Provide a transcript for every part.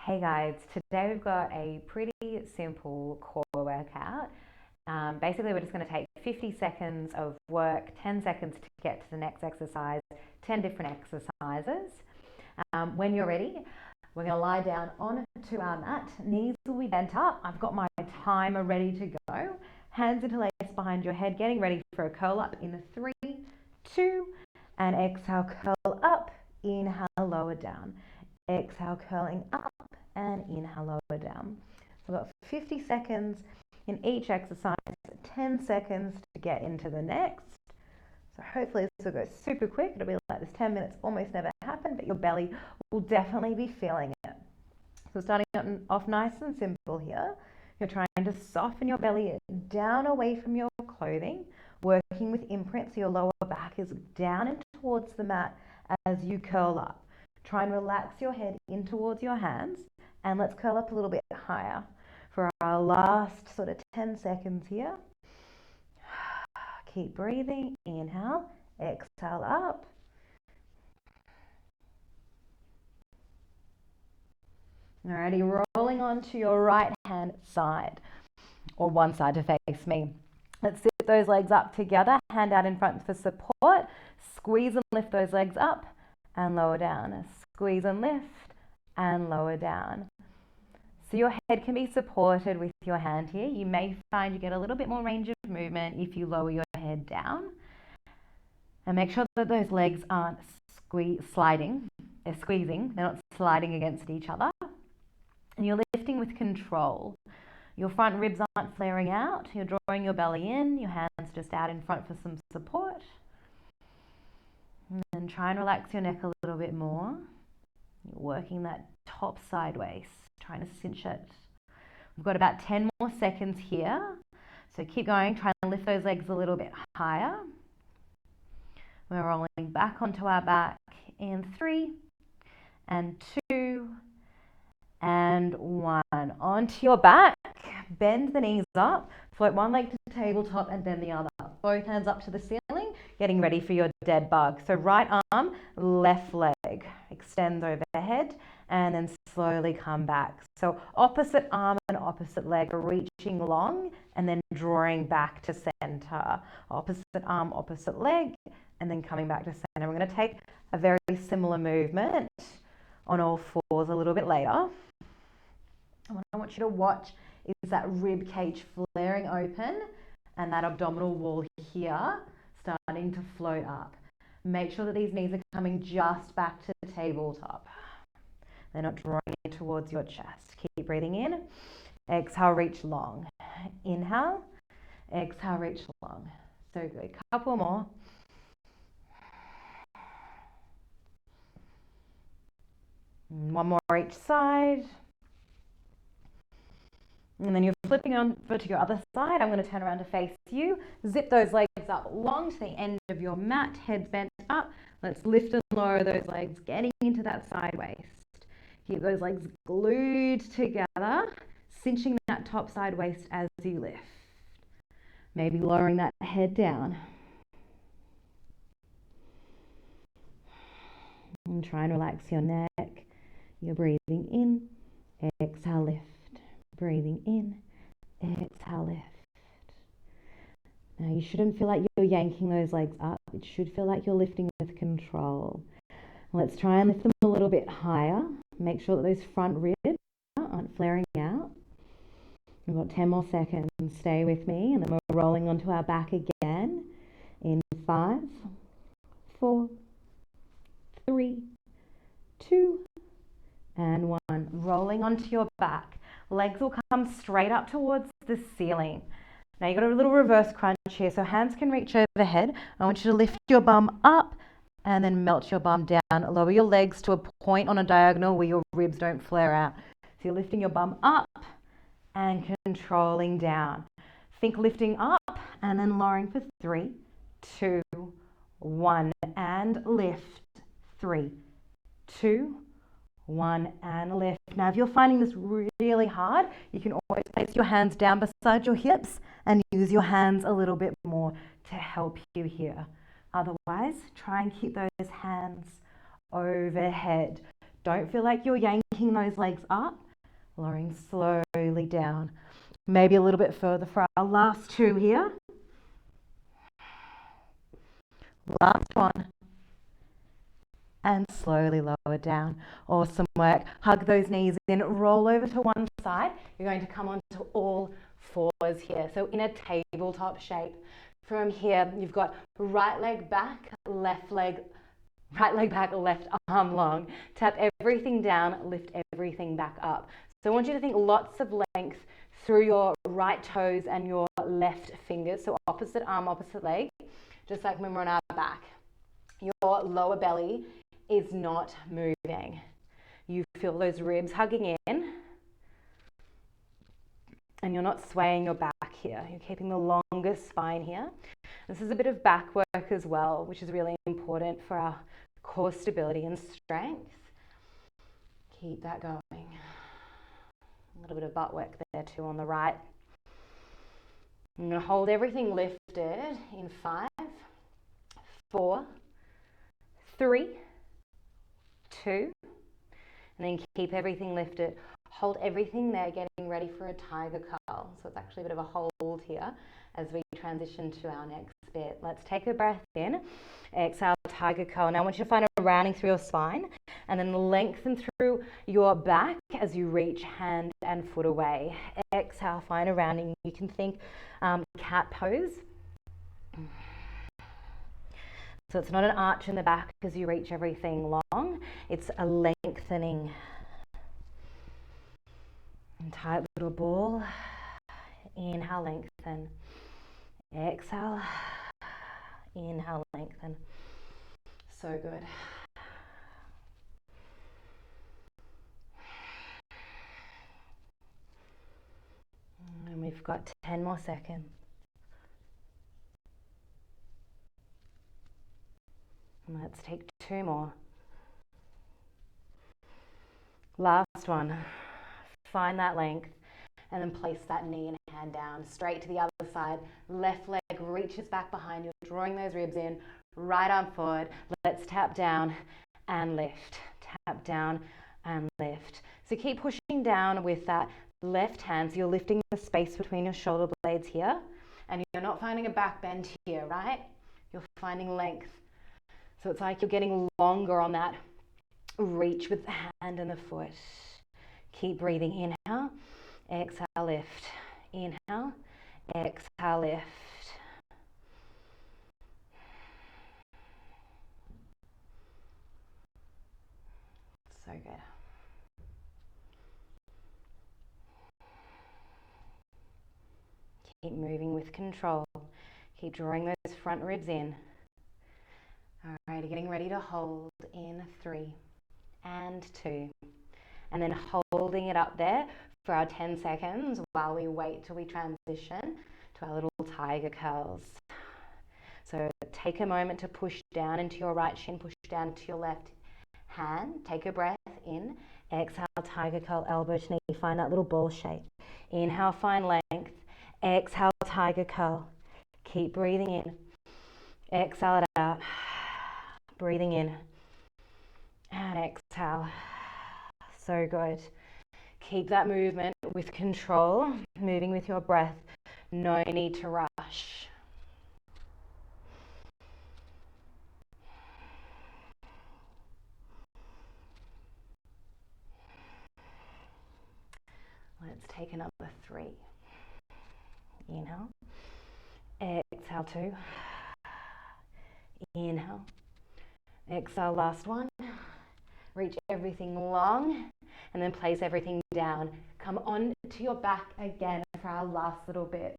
Hey guys, today we've got a pretty simple core workout. Basically, we're just going to take 50 seconds of work, 10 seconds to get to the next exercise, 10 different exercises. When you're ready, we're going to lie down onto our mat. Knees will be bent up. I've got my timer ready to go. Hands interlaced behind your head, getting ready for a curl up in 3, 2, and exhale, curl up, inhale, lower down. Exhale, curling up and inhale, lower down. So we've got 50 seconds in each exercise, 10 seconds to get into the next. So hopefully this will go super quick. It'll be like this 10 minutes almost never happen, but your belly will definitely be feeling it. So starting off nice and simple here. You're trying to soften your belly down away from your clothing, working with imprint so your lower back is down and towards the mat as you curl up. Try and relax your head in towards your hands, and let's curl up a little bit higher for our last sort of 10 seconds here. Keep breathing. Inhale, exhale up. Alrighty, rolling onto your right hand side, or one side to face me. Let's sit those legs up together, hand out in front for support. Squeeze and lift those legs up and lower down. Squeeze and lift and lower down. So your head can be supported with your hand here. You may find you get a little bit more range of movement if you lower your head down. And make sure that those legs aren't sliding. They're squeezing, they're not sliding against each other. And you're lifting with control. Your front ribs aren't flaring out. You're drawing your belly in, your hands just out in front for some support. And try and relax your neck a little bit more. You're working that top side waist, trying to cinch it. We've got about 10 more seconds here. So keep going, try and lift those legs a little bit higher. We're rolling back onto our back in 3 and 2 and 1. Onto your back, bend the knees up, float one leg to the tabletop and then the other. Both hands up to the ceiling, getting ready for your dead bug. So right arm, left leg, extends overhead and then slowly come back. So opposite arm and opposite leg are reaching long and then drawing back to center. Opposite arm, opposite leg, and then coming back to center. We're going to take a very similar movement on all fours a little bit later. What I want you to watch is that rib cage flaring open and that abdominal wall here starting to float up. Make sure that these knees are coming just back to the tabletop. They're not drawing in towards your chest. Keep breathing in. Exhale, reach long. Inhale. Exhale, reach long. So good. Couple more. One more each side. And then you're flipping over to your other side. I'm going to turn around to face you. Zip those legs up long to the end of your mat. Head bent up. Let's lift and lower those legs, getting into that side waist. Keep those legs glued together, cinching that top side waist as you lift. Maybe lowering that head down. And try and relax your neck. You're breathing in. Exhale, lift. Breathing in, exhale, lift. Now you shouldn't feel like you're yanking those legs up. It should feel like you're lifting with control. Let's try and lift them a little bit higher. Make sure that those front ribs aren't flaring out. We've got 10 more seconds. Stay with me, and then we're rolling onto our back again in 5, 4, 3, 2, and 1. Rolling onto your back. Legs will come straight up towards the ceiling. Now you've got a little reverse crunch here, so hands can reach overhead. I want you to lift your bum up and then melt your bum down. Lower your legs to a point on a diagonal where your ribs don't flare out. So you're lifting your bum up and controlling down. Think lifting up and then lowering for 3, 2, 1, and lift. 3, 2, 1, and lift. Now, if you're finding this really hard, you can always place your hands down beside your hips and use your hands a little bit more to help you here. Otherwise, try and keep those hands overhead. Don't feel like you're yanking those legs up. Lowering slowly down. Maybe a little bit further for our last two here. Last one. And slowly lower down. Awesome work. Hug those knees in, roll over to one side. You're going to come onto all fours here. So in a tabletop shape. From here, you've got right leg back, left leg, right leg back, left arm long. Tap everything down, lift everything back up. So I want you to think lots of length through your right toes and your left fingers. So opposite arm, opposite leg, just like when we're on our back. Your lower belly is not moving. You feel those ribs hugging in, and you're not swaying your back here. You're keeping the longest spine here. This is a bit of back work as well, which is really important for our core stability and strength. Keep that going. A little bit of butt work there too on the right. I'm going to hold everything lifted in 5, 4, 3, 2, and then keep everything lifted. Hold everything there, getting ready for a tiger curl. So it's actually a bit of a hold here as we transition to our next bit. Let's take a breath in. Exhale, tiger curl. Now I want you to find a rounding through your spine and then lengthen through your back as you reach hand and foot away. Exhale, find a rounding. You can think cat pose. So it's not an arch in the back as you reach everything long. It's a lengthening. And tight little ball. Inhale, lengthen. Exhale. Inhale, lengthen. So good. And we've got 10 more seconds. And let's take 2 more. Last one. Find that length and then place that knee and hand down straight to the other side. Left leg reaches back behind you, drawing those ribs in. Right arm forward. Let's tap down and lift. Tap down and lift. So keep pushing down with that left hand. So you're lifting the space between your shoulder blades here. And you're not finding a back bend here, right? You're finding length. So it's like you're getting longer on that reach with the hand and the foot. Keep breathing. Inhale, exhale, lift. Inhale, exhale, lift. So good. Keep moving with control. Keep drawing those front ribs in. All right, getting ready to hold in 3 and 2. And then holding it up there for our 10 seconds while we wait till we transition to our little tiger curls. So take a moment to push down into your right shin, push down to your left hand. Take a breath in. Exhale, tiger curl, elbow to knee. Find that little ball shape. Inhale, find length. Exhale, tiger curl. Keep breathing in. Exhale it out. Breathing in. And exhale. So good. Keep that movement with control, moving with your breath. No need to rush. Let's take another 3. Inhale. Exhale 2. Inhale. Exhale, last one. Reach everything long and then place everything down. Come on to your back again for our last little bit.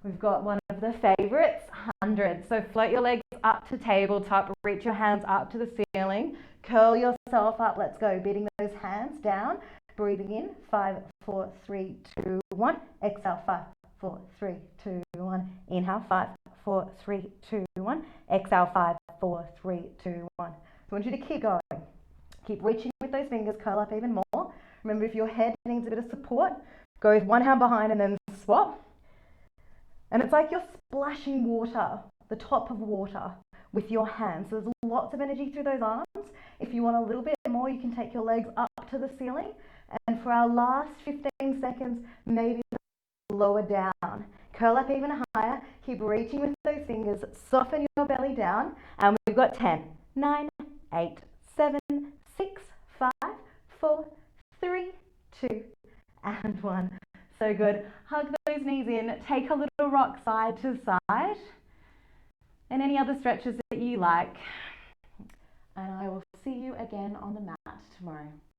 We've got one of the favorites, 100. So float your legs up to tabletop, reach your hands up to the ceiling, curl yourself up. Let's go, beating those hands down. Breathing in, 5, 4, 3, 2, 1. Exhale, 5, 4, 3, 2, 1. Inhale, 5, 4, 3, 2, 1. Exhale, 5, 4, 3, 2, 1. So I want you to keep going. Keep reaching with those fingers, curl up even more. Remember, if your head needs a bit of support, go with one hand behind and then swap. And it's like you're splashing water, the top of water, with your hands. So there's lots of energy through those arms. If you want a little bit more, you can take your legs up to the ceiling. And for our last 15 seconds, maybe lower down. Curl up even higher. Keep reaching with those fingers. Soften your belly down. And we've got 10, 9, 8, 7, 6, 5, 4, 3, 2, and 1. So good. Hug those knees in. Take a little rock side to side. And any other stretches that you like. And I will see you again on the mat tomorrow.